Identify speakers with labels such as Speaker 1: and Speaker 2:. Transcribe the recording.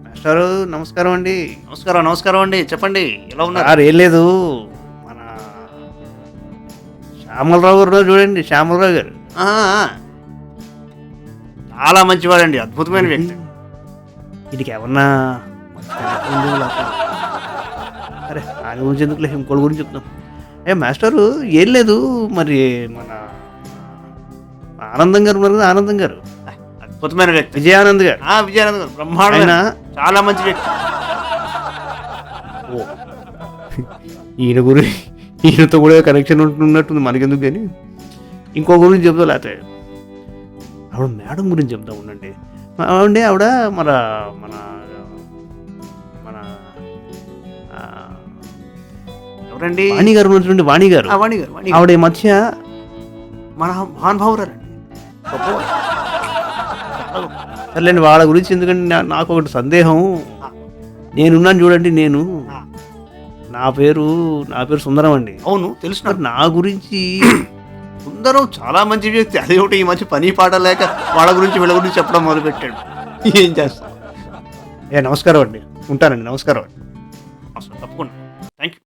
Speaker 1: మాస్టారు నమస్కారం అండి.
Speaker 2: నమస్కారం, నమస్కారం అండి. చెప్పండి, ఎలా ఉన్నారు?
Speaker 1: సార్ ఏం లేదు, మన శ్యామలరావు గారు ఉన్నారు చూడండి, శ్యామలరావు గారు.
Speaker 2: ఆ, ఆ. చాలా మంచివాడండి, అద్భుతమైన వ్యక్తి.
Speaker 1: వీటికి ఏమన్నా మంచి connection ఉందో లేకపోతే. సరే ఆయన గురించి ఎందుకులే, ఇంకోటి గురించి చెప్తాం. మాస్టారు ఏం లేదు, మరి మన ఆనందం గారు ఉన్నారు కదా, ఆనందం గారు,
Speaker 2: అద్భుతమైన వ్యక్తి.
Speaker 1: విజయానంద్ గారు.
Speaker 2: విజయానంద్ గారు బ్రహ్మాండమైన, చాలా మంచి వ్యక్తి.
Speaker 1: ఓ ఈయన గురించి, ఈయనతో కూడా కనెక్షన్ ఉంటున్నట్టుంది, మనకెందుకు కానీ ఇంకో గురించి చెప్తా, లేకపోతే ఆవిడ మేడం గురించి చెప్తా ఉండండి. ఆవిడ మన మన మన ఆ,
Speaker 2: ఎవరండి?
Speaker 1: వాణి గారు ఉన్నటువంటి వాణి గారు.
Speaker 2: వాణి గారు, వాణి గారు.
Speaker 1: ఆవిడ ఈ మధ్య
Speaker 2: మన మహానుభావురాలండి. గొప్పవారు.
Speaker 1: సర్లేండి, వాళ్ళ గురించి ఎందుకంటే నాకు ఒకటి సందేహం. నేనున్నాను చూడండి, నా పేరు సుందరం అండి.
Speaker 2: అవును, తెలుసు
Speaker 1: మరి నా గురించి
Speaker 2: సుందరం చాలా మంచి వ్యక్తి. అదే ఒకటి ఈ మధ్య పని పాట లేక వాళ్ళ గురించి వీళ్ళ గురించి చెప్పడం మొదలుపెట్టాడు. ఏం చేస్తాం?
Speaker 1: నమస్కారం అండి, ఉంటానండి, నమస్కారం అండి.
Speaker 2: అసలు తప్పకుండా. Thank you.